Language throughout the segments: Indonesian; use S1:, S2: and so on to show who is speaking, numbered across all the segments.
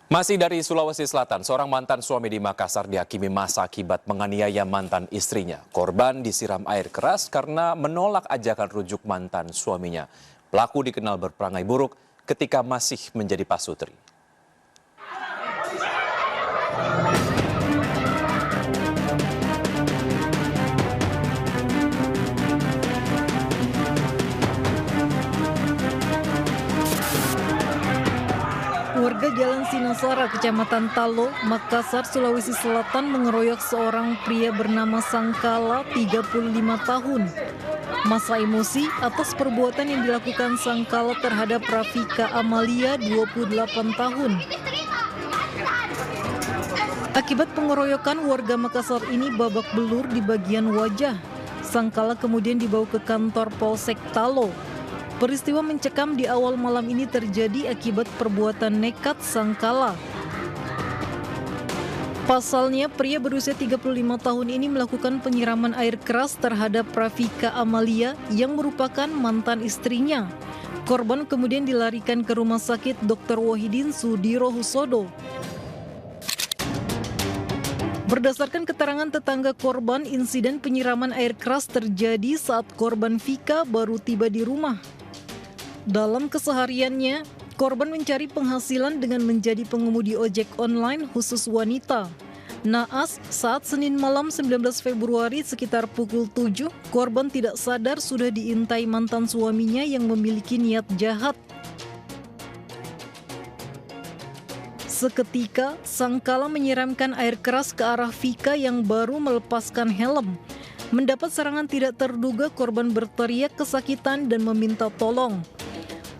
S1: Masih dari Sulawesi Selatan, seorang mantan suami di Makassar dihakimi masa akibat menganiaya mantan istrinya. Korban disiram air keras karena menolak ajakan rujuk mantan suaminya. Pelaku dikenal berperangai buruk ketika masih menjadi pasutri.
S2: Warga Jalan Sinasara, Kecamatan Talo, Makassar, Sulawesi Selatan mengeroyok seorang pria bernama Sangkala, 35 tahun. Masa emosi atas perbuatan yang dilakukan Sangkala terhadap Rafika Amalia, 28 tahun. Akibat pengeroyokan, warga Makassar ini babak belur di bagian wajah. Sangkala kemudian dibawa ke kantor Polsek Talo. Peristiwa mencekam di awal malam ini terjadi akibat perbuatan nekat Sangkala. Pasalnya, pria berusia 35 tahun ini melakukan penyiraman air keras terhadap Rafika Amalia yang merupakan mantan istrinya. Korban kemudian dilarikan ke Rumah Sakit Dr. Wahidin Sudirohusodo. Berdasarkan keterangan tetangga korban, insiden penyiraman air keras terjadi saat korban Vika baru tiba di rumah. Dalam kesehariannya, korban mencari penghasilan dengan menjadi pengemudi ojek online khusus wanita. Naas, saat Senin malam 19 Februari sekitar pukul 7, korban tidak sadar sudah diintai mantan suaminya yang memiliki niat jahat. Seketika, Sangkala menyiramkan air keras ke arah Vika yang baru melepaskan helm. Mendapat serangan tidak terduga, korban berteriak kesakitan dan meminta tolong.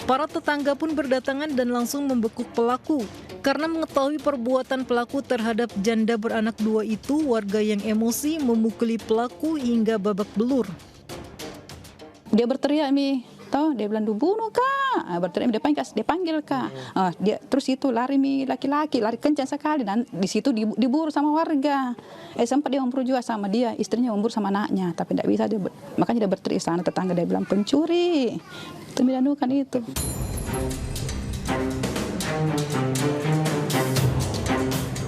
S2: Para tetangga pun berdatangan dan langsung membekuk pelaku. Karena mengetahui perbuatan pelaku terhadap janda beranak dua itu, warga yang emosi memukuli pelaku hingga babak belur.
S3: Dia berteriak, dia bilang dibunuh kak, berteriak dia panggil kak, dia terus itu lari laki-laki lari kencang sekali dan di situ diburu sama warga. Sempat dia memburu juga sama dia, istrinya memburu sama anaknya, tapi tidak bisa makanya dia berteriak sana, tetangga dia bilang pencuri, itu kan itu.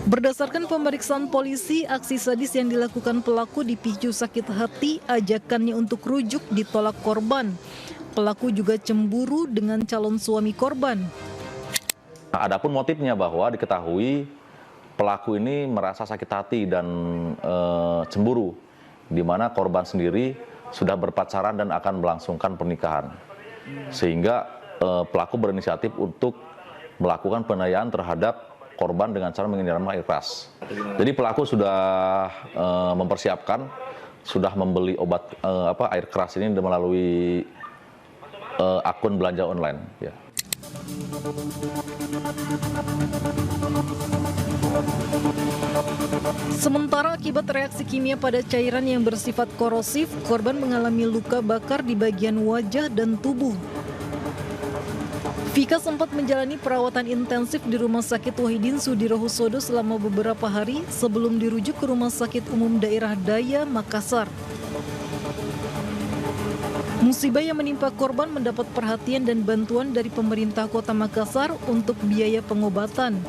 S2: Berdasarkan pemeriksaan polisi, aksi sadis yang dilakukan pelaku dipicu sakit hati, ajakannya untuk rujuk ditolak korban. Pelaku juga cemburu dengan calon suami korban.
S4: Adapun motifnya bahwa diketahui pelaku ini merasa sakit hati dan cemburu, di mana korban sendiri sudah berpacaran dan akan melangsungkan pernikahan. Sehingga pelaku berinisiatif untuk melakukan penganiayaan terhadap korban dengan cara menyiram air keras. Jadi pelaku sudah mempersiapkan, sudah membeli obat air keras ini melalui akun belanja online. Ya.
S2: Sementara akibat reaksi kimia pada cairan yang bersifat korosif, korban mengalami luka bakar di bagian wajah dan tubuh. Vika sempat menjalani perawatan intensif di Rumah Sakit Wahidin Sudirohusodo selama beberapa hari sebelum dirujuk ke Rumah Sakit Umum Daerah Daya, Makassar. Musibah yang menimpa korban mendapat perhatian dan bantuan dari pemerintah Kota Makassar untuk biaya pengobatan.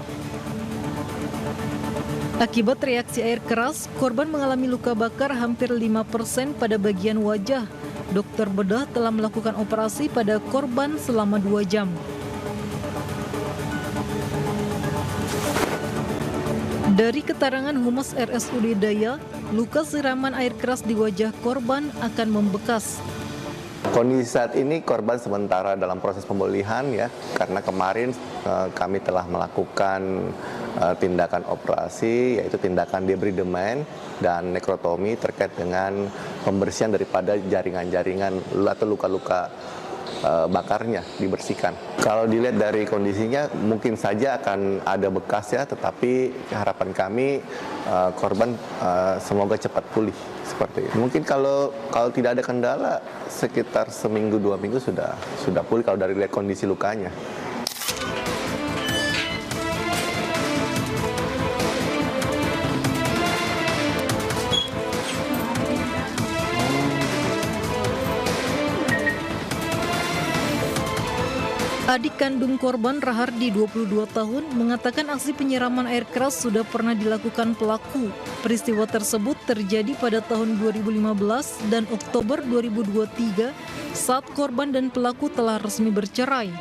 S2: Akibat reaksi air keras, korban mengalami luka bakar hampir 5% pada bagian wajah. Dokter bedah telah melakukan operasi pada korban selama 2 jam. Dari keterangan Humas RSUD Daya, luka siraman air keras di wajah korban akan membekas.
S5: Kondisi saat ini korban sementara dalam proses pemulihan ya, karena kemarin kami telah melakukan tindakan operasi, yaitu tindakan debridement dan nekrotomi terkait dengan pembersihan daripada jaringan-jaringan atau luka-luka bakarnya dibersihkan. Kalau dilihat dari kondisinya mungkin saja akan ada bekas ya, tetapi harapan kami korban semoga cepat pulih seperti itu. Mungkin kalau tidak ada kendala sekitar seminggu 2 minggu sudah pulih kalau dari lihat kondisi lukanya.
S2: Adik kandung korban Rahardi 22 tahun mengatakan aksi penyiraman air keras sudah pernah dilakukan pelaku. Peristiwa tersebut terjadi pada tahun 2015 dan Oktober 2023 saat korban dan pelaku telah resmi bercerai.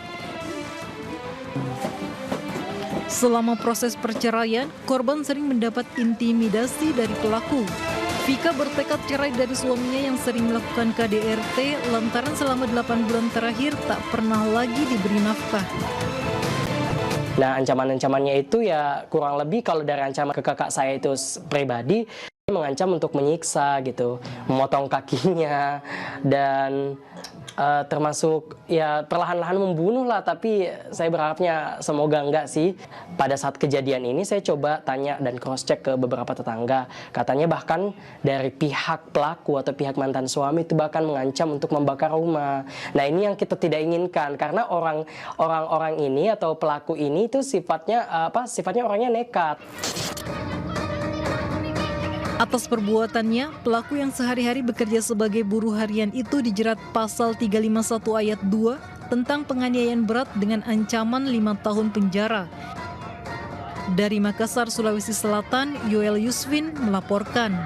S2: Selama proses perceraian, korban sering mendapat intimidasi dari pelaku. Vika bertekad cerai dari suaminya yang sering melakukan KDRT lantaran selama 8 bulan terakhir tak pernah lagi diberi nafkah.
S6: Nah, ancaman-ancamannya itu ya kurang lebih kalau dari ancaman ke kakak saya itu pribadi, mengancam untuk menyiksa gitu, memotong kakinya, dan termasuk ya perlahan-lahan membunuh lah, tapi saya berharapnya semoga enggak sih. Pada saat kejadian ini saya coba tanya dan cross check ke beberapa tetangga, katanya bahkan dari pihak pelaku atau pihak mantan suami itu bahkan mengancam untuk membakar rumah. Nah, ini yang kita tidak inginkan karena orang-orang ini atau pelaku ini itu sifatnya orangnya nekat.
S2: Atas perbuatannya, pelaku yang sehari-hari bekerja sebagai buruh harian itu dijerat pasal 351 ayat 2 tentang penganiayaan berat dengan ancaman 5 tahun penjara. Dari Makassar, Sulawesi Selatan, Yoel Yusvin melaporkan.